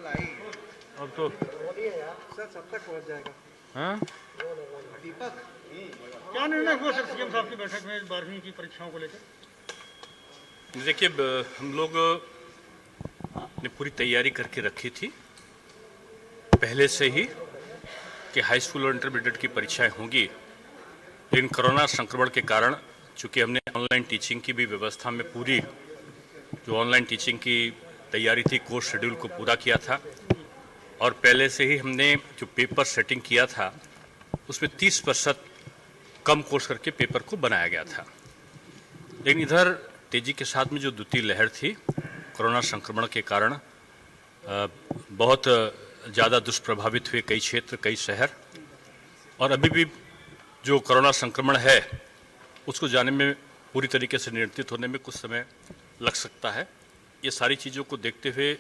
अब तो सर सब तक पहुंच जाएगा। हाँ दीपक क्या निर्णय हुआ सर सीएम साहब की बैठक में 12वीं की परीक्षाओं को लेकर? देखिए, हम लोग ने पूरी तैयारी करके रखी थी पहले से ही कि हाई स्कूल और इंटरमीडिएट की परीक्षाएं होंगी, लेकिन कोरोना संक्रमण के कारण चूंकि हमने ऑनलाइन टीचिंग की भी व्यवस्था में पूरी जो ऑनलाइन टीचिंग की तैयारी थी कोर्स शेड्यूल को पूरा किया था और पहले से ही हमने जो पेपर सेटिंग किया था उसमें 30% कम कोर्स करके पेपर को बनाया गया था। लेकिन इधर तेजी के साथ में जो द्वितीय लहर थी कोरोना संक्रमण के कारण बहुत ज़्यादा दुष्प्रभावित हुए कई क्षेत्र, कई शहर, और अभी भी जो कोरोना संक्रमण है उसको जाने में पूरी तरीके से नियंत्रित होने में कुछ समय लग सकता है। ये सारी चीज़ों को देखते हुए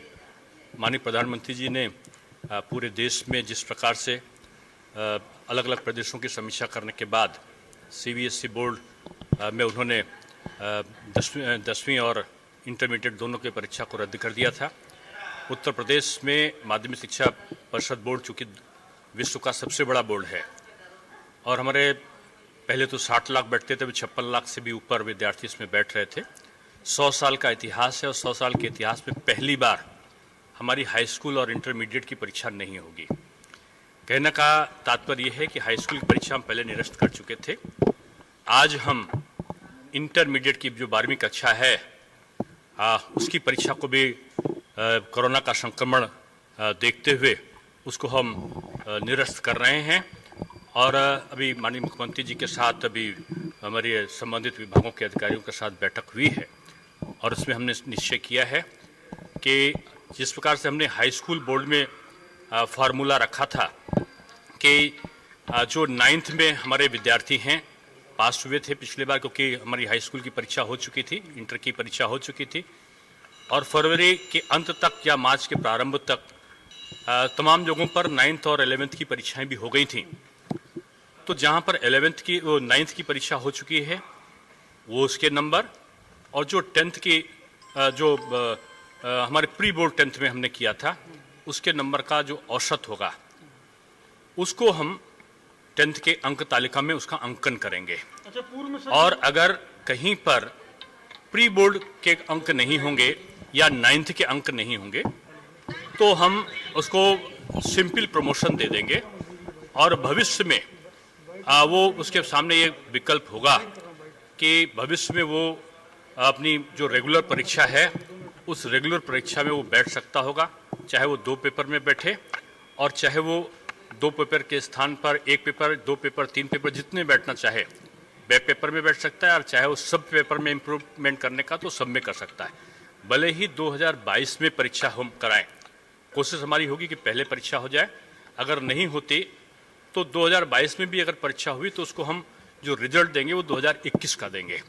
माननीय प्रधानमंत्री जी ने पूरे देश में जिस प्रकार से अलग अलग प्रदेशों की समीक्षा करने के बाद सीबीएसई बोर्ड में उन्होंने 10वीं और इंटरमीडिएट दोनों की परीक्षा को रद्द कर दिया था। उत्तर प्रदेश में माध्यमिक शिक्षा परिषद बोर्ड चूँकि विश्व का सबसे बड़ा बोर्ड है और हमारे पहले तो 60 लाख बैठते थे, 56 लाख से भी ऊपर विद्यार्थी इसमें बैठ रहे थे। 100 साल का इतिहास है और 100 साल के इतिहास में पहली बार हमारी हाई स्कूल और इंटरमीडिएट की परीक्षा नहीं होगी। कहने का तात्पर्य यह है कि हाई स्कूल की परीक्षा हम पहले निरस्त कर चुके थे। आज हम इंटरमीडिएट की जो 12वीं कक्षा है उसकी परीक्षा को भी कोरोना का संक्रमण देखते हुए उसको हम निरस्त कर रहे हैं और अभी माननीय मुख्यमंत्री जी के साथ अभी हमारे संबंधित विभागों के अधिकारियों के साथ बैठक हुई है और उसमें हमने निश्चय किया है कि जिस प्रकार से हमने हाई स्कूल बोर्ड में फार्मूला रखा था कि जो 9th में हमारे विद्यार्थी हैं पास हुए थे पिछले बार, क्योंकि हमारी हाई स्कूल की परीक्षा हो चुकी थी, इंटर की परीक्षा हो चुकी थी और फरवरी के अंत तक या मार्च के प्रारंभ तक तमाम जगहों पर 9th और 11th की परीक्षाएं भी हो गई थीं। तो जहां पर 9th की परीक्षा हो चुकी है वो उसके नंबर और जो 10th की जो हमारे प्री बोर्ड 10th में हमने किया था उसके नंबर का जो औसत होगा उसको हम 10th के अंक तालिका में उसका अंकन करेंगे। अच्छा, पूर्व में और अगर कहीं पर प्री बोर्ड के अंक नहीं होंगे या 9th के अंक नहीं होंगे तो हम उसको सिंपल प्रमोशन दे देंगे और भविष्य में वो उसके सामने ये विकल्प होगा कि भविष्य में वो अपनी जो रेगुलर परीक्षा है उस रेगुलर परीक्षा में वो बैठ सकता होगा, चाहे वो 2 पेपर में बैठे और चाहे वो 2 पेपर के स्थान पर 1 पेपर, 2 पेपर, 3 पेपर जितने बैठना चाहे बैक पेपर में बैठ सकता है और चाहे वो सब पेपर में इम्प्रूवमेंट करने का तो सब में कर सकता है। भले ही 2022 में परीक्षा हम कराएं, कोशिश हमारी होगी कि पहले परीक्षा हो जाए, अगर नहीं होती तो 2022 में भी अगर परीक्षा हुई तो उसको हम जो रिजल्ट देंगे वो 2021 का देंगे।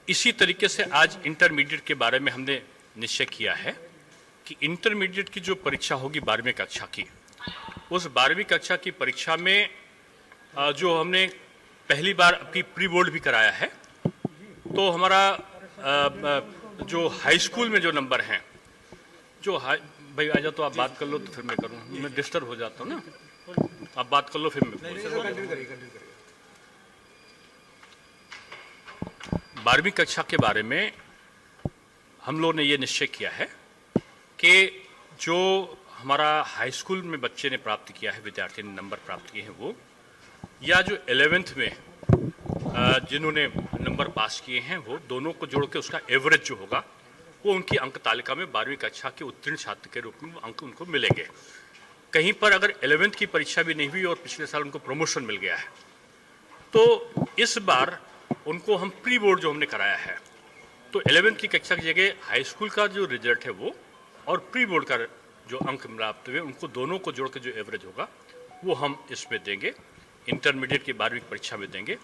इसी तरीके से आज इंटरमीडिएट के बारे में हमने निश्चय किया है कि इंटरमीडिएट की जो परीक्षा होगी 12वीं कक्षा की, उस 12वीं कक्षा की परीक्षा में जो हमने पहली बार अपनी प्री बोर्ड भी कराया है तो हमारा जो हाई स्कूल में जो नंबर हैं जो भाई आ जाओ तो आप बात कर लो तो फिर मैं करूँ, मैं डिस्टर्ब हो जाता हूँ ना, आप बात कर लो फिर मैं 12वीं कक्षा के बारे में हम लोगों ने ये निश्चय किया है कि जो हमारा हाई स्कूल में बच्चे ने प्राप्त किया है, विद्यार्थी ने नंबर प्राप्त किए हैं वो, या जो 11th में जिन्होंने नंबर पास किए हैं वो दोनों को जोड़ के उसका एवरेज जो होगा वो उनकी अंक तालिका में 12वीं कक्षा के उत्तीर्ण छात्र के रूप में अंक उनको मिलेंगे। कहीं पर अगर 11th की परीक्षा भी नहीं हुई और पिछले साल उनको प्रमोशन मिल गया है तो इस बार उनको हम प्री बोर्ड जो हमने कराया है तो 11th की कक्षा की जगह हाई स्कूल का जो रिजल्ट है वो और प्री बोर्ड का जो अंक प्राप्त हुए उनको दोनों को जोड़ के जो एवरेज होगा वो हम इसमें देंगे, इंटरमीडिएट की 12वीं परीक्षा में देंगे।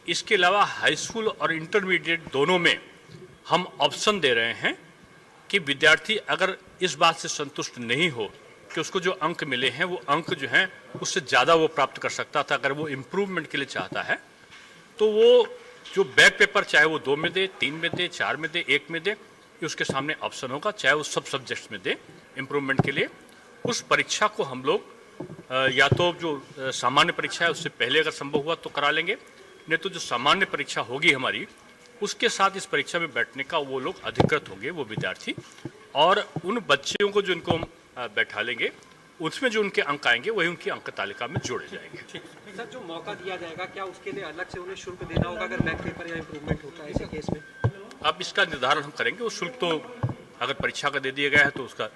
इसके अलावा हाई स्कूल और इंटरमीडिएट दोनों में हम ऑप्शन दे रहे हैं कि विद्यार्थी अगर इस बात से संतुष्ट नहीं हो कि उसको जो अंक मिले हैं वो अंक जो हैं उससे ज़्यादा वो प्राप्त कर सकता था, अगर वो इम्प्रूवमेंट के लिए चाहता है तो वो जो बैक पेपर चाहे वो 2 में दे, 3 में दे, 4 में दे, 1 में दे, ये उसके सामने ऑप्शन होगा, चाहे वो सब सब्जेक्ट्स में दे इम्प्रूवमेंट के लिए। उस परीक्षा को हम लोग या तो जो सामान्य परीक्षा है उससे पहले अगर संभव हुआ तो करा लेंगे, नहीं तो जो सामान्य परीक्षा होगी हमारी उसके साथ इस परीक्षा में बैठने का वो लोग अधिकृत होंगे, वो विद्यार्थी, और उन बच्चों को जो इनको हम बैठा लेंगे उसमें जो उनके अंक आएंगे वही उनकी अंक तालिका में जोड़े जाएंगे। सर, जो मौका दिया जाएगा क्या उसके लिए अलग से उन्हें शुल्क देना होगा अगर बैक पेपर या इम्प्रूवमेंट होता है ऐसे केस में? अब इसका निर्धारण हम करेंगे। वो शुल्क तो अगर परीक्षा का दे दिया गया है तो उसका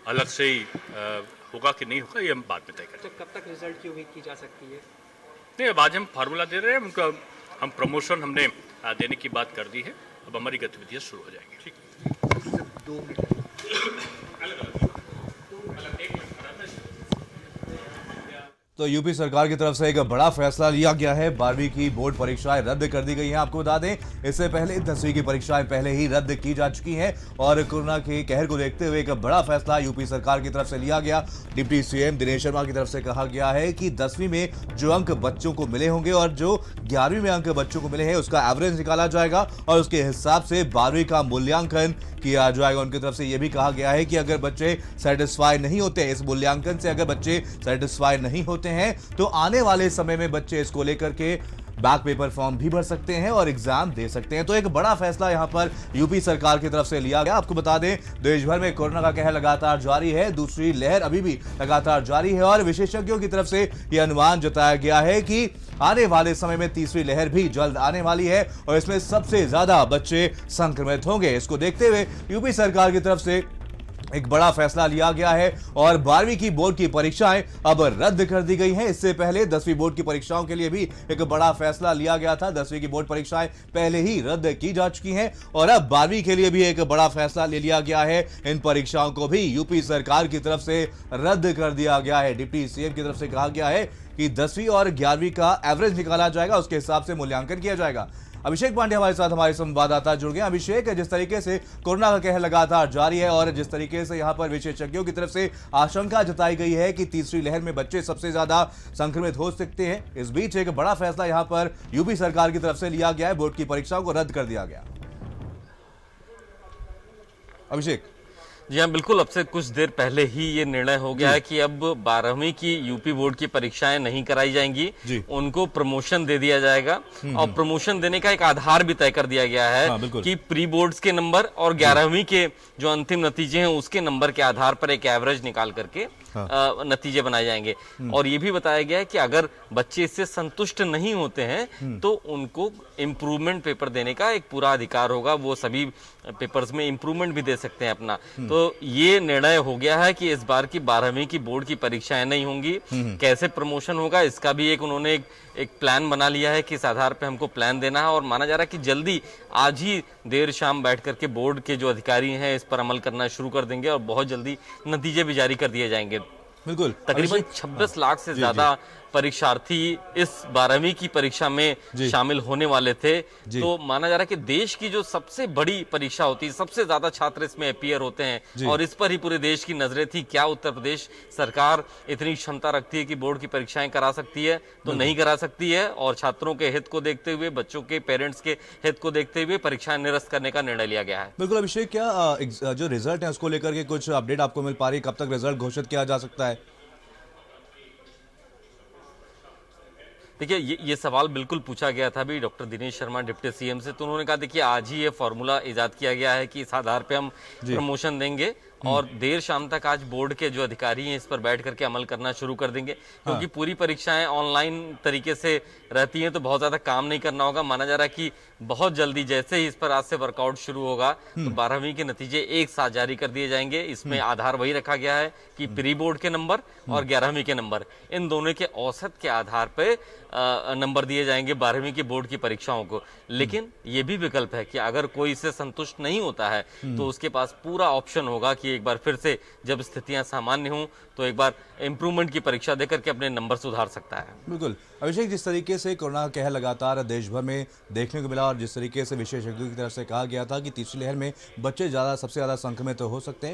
अलग से ही होगा कि नहीं होगा ये हम बाद में तय करेंगे। तो कब तक रिजल्ट की उम्मीद की जा सकती है? नहीं, अब आज हम फार्मूला दे रहे हैं, उनका हम प्रमोशन हमने देने की बात कर दी है, अब हमारी गतिविधियाँ शुरू हो जाएंगी। ठीक, 2 मिनट। तो यूपी सरकार की तरफ से एक बड़ा फैसला लिया गया है। 12वीं की बोर्ड परीक्षाएं रद्द कर दी गई हैं। आपको बता दें, इससे पहले 10वीं की परीक्षाएं पहले ही रद्द की जा चुकी हैं और कोरोना के कहर को देखते हुए एक बड़ा फैसला यूपी सरकार की तरफ से लिया गया। डिप्टी सीएम दिनेश शर्मा की तरफ से कहा गया है कि 10वीं में जो अंक बच्चों को मिले होंगे और जो 11वीं में अंक बच्चों को मिले हैं उसका एवरेज निकाला जाएगा और उसके हिसाब से 12वीं का मूल्यांकन किया जाएगा। उनकी तरफ से यह भी कहा गया है कि अगर बच्चे सेटिस्फाई नहीं होते, इस मूल्यांकन से अगर बच्चे सेटिस्फाई नहीं होते हैं तो आने वाले समय में बच्चे इसको लेकर के बैक पेपर फॉर्म भी भर सकते हैं और एग्जाम दे सकते हैं। तो एक बड़ा फैसला यहां पर यूपी सरकार की तरफ से लिया गया। आपको बता दें, देश भर में कोरोना का कहर लगातार जारी है, दूसरी लहर अभी भी लगातार जारी है और विशेषज्ञों की तरफ से यह अनुमान जताया गया है कि आने वाले समय में तीसरी लहर भी जल्द आने वाली है और इसमें सबसे ज्यादा बच्चे संक्रमित होंगे। इसको देखते हुए यूपी सरकार की तरफ से एक बड़ा फैसला लिया गया है और 12वीं की बोर्ड की परीक्षाएं अब रद्द कर दी गई हैं। इससे पहले 10वीं बोर्ड की परीक्षाओं के लिए भी एक बड़ा फैसला लिया गया था। 10वीं की बोर्ड परीक्षाएं पहले ही रद्द की जा चुकी हैं और अब 12वीं के लिए भी एक बड़ा फैसला ले लिया गया है। इन परीक्षाओं को भी यूपी सरकार की तरफ से रद्द कर दिया गया है। डिप्टी सीएम की तरफ से कहा गया है कि 10वीं और 11वीं का एवरेज निकाला जाएगा, उसके हिसाब से मूल्यांकन किया जाएगा। अभिषेक पांडे हमारे साथ हमारे संवाददाता जुड़ गए। अभिषेक, जिस तरीके से कोरोना का कहर लगातार जारी है और जिस तरीके से यहां पर विशेषज्ञों की तरफ से आशंका जताई गई है कि तीसरी लहर में बच्चे सबसे ज्यादा संक्रमित हो सकते हैं, इस बीच एक बड़ा फैसला यहां पर यूपी सरकार की तरफ से लिया गया है, बोर्ड की परीक्षाओं को रद्द कर दिया गया। अभिषेक। जी हाँ, बिल्कुल। अब से कुछ देर पहले ही ये निर्णय हो गया है कि अब 12वीं की यूपी बोर्ड की परीक्षाएं नहीं कराई जाएंगी, उनको प्रमोशन दे दिया जाएगा और प्रमोशन देने का एक आधार भी तय कर दिया गया है कि प्री बोर्ड्स के नंबर और 11वीं के जो अंतिम नतीजे हैं उसके नंबर के आधार पर एक एवरेज निकाल करके नतीजे बनाए जाएंगे। और ये भी बताया गया है कि अगर बच्चे इससे संतुष्ट नहीं होते हैं तो उनको इम्प्रूवमेंट पेपर देने का एक पूरा अधिकार होगा, वो सभी पेपर्स में इम्प्रूवमेंट भी दे सकते हैं अपना। तो ये निर्णय हो गया है कि इस बार की 12वीं की बोर्ड की परीक्षाएं नहीं होंगी। कैसे प्रमोशन होगा इसका भी एक उन्होंने एक प्लान बना लिया है कि इस आधार पे हमको प्लान देना है और माना जा रहा है कि जल्दी आज ही देर शाम बैठ करके बोर्ड के जो अधिकारी हैं इस पर अमल करना शुरू कर देंगे और बहुत जल्दी नतीजे भी जारी कर दिए जाएंगे। बिल्कुल। तकरीबन 26 लाख से ज्यादा परीक्षार्थी इस 12वीं की परीक्षा में शामिल होने वाले थे। तो माना जा रहा है कि देश की जो सबसे बड़ी परीक्षा होती है, सबसे ज्यादा छात्र इसमें अपीयर होते हैं और इस पर ही पूरे देश की नजरें थी। क्या उत्तर प्रदेश सरकार इतनी क्षमता रखती है कि बोर्ड की परीक्षाएं करा सकती है? तो नहीं करा सकती है और छात्रों के हित को देखते हुए, बच्चों के पेरेंट्स के हित को देखते हुए परीक्षाएं निरस्त करने का निर्णय लिया गया है। बिल्कुल अभिषेक, क्या जो रिजल्ट है उसको लेकर के कुछ अपडेट आपको मिल पा रही है? कब तक रिजल्ट घोषित किया जा सकता है? देखिए, ये सवाल बिल्कुल पूछा गया था अभी doctor Dinesh Sharma deputy CM से, तो उन्होंने कहा देखिए आज ही ये फॉर्मूला इजाद किया गया है कि इस आधार पे हम प्रमोशन देंगे और देर शाम तक आज बोर्ड के जो अधिकारी हैं इस पर बैठ करके अमल करना शुरू कर देंगे। क्योंकि पूरी परीक्षाएं ऑनलाइन तरीके से रहती हैं तो बहुत ज्यादा काम नहीं करना होगा। माना जा रहा है कि बहुत जल्दी जैसे ही इस पर आज से वर्कआउट शुरू होगा तो 12वीं के नतीजे एक साथ जारी कर दिए जाएंगे। इसमें आधार वही रखा गया है कि प्री बोर्ड के नंबर और 11वीं के नंबर, इन दोनों के औसत के आधार पर नंबर दिए जाएंगे 12वीं की बोर्ड की परीक्षाओं को। लेकिन ये भी विकल्प है कि अगर कोई इससे संतुष्ट नहीं होता है तो उसके पास पूरा ऑप्शन होगा कि एक बार फिर से जब स्थितियां सामान्य हों तो एक बार इम्प्रूवमेंट की परीक्षा देकर के अपने नंबर सुधार सकता है। बिल्कुल अभिषेक, जिस तरीके से कोरोना का कहर लगातार देश भर में देखने को मिला और जिस तरीके से विशेषज्ञों की तरफ से कहा गया था कि तीसरी लहर में बच्चे सबसे ज्यादा संक्रमित हो सकते हैं।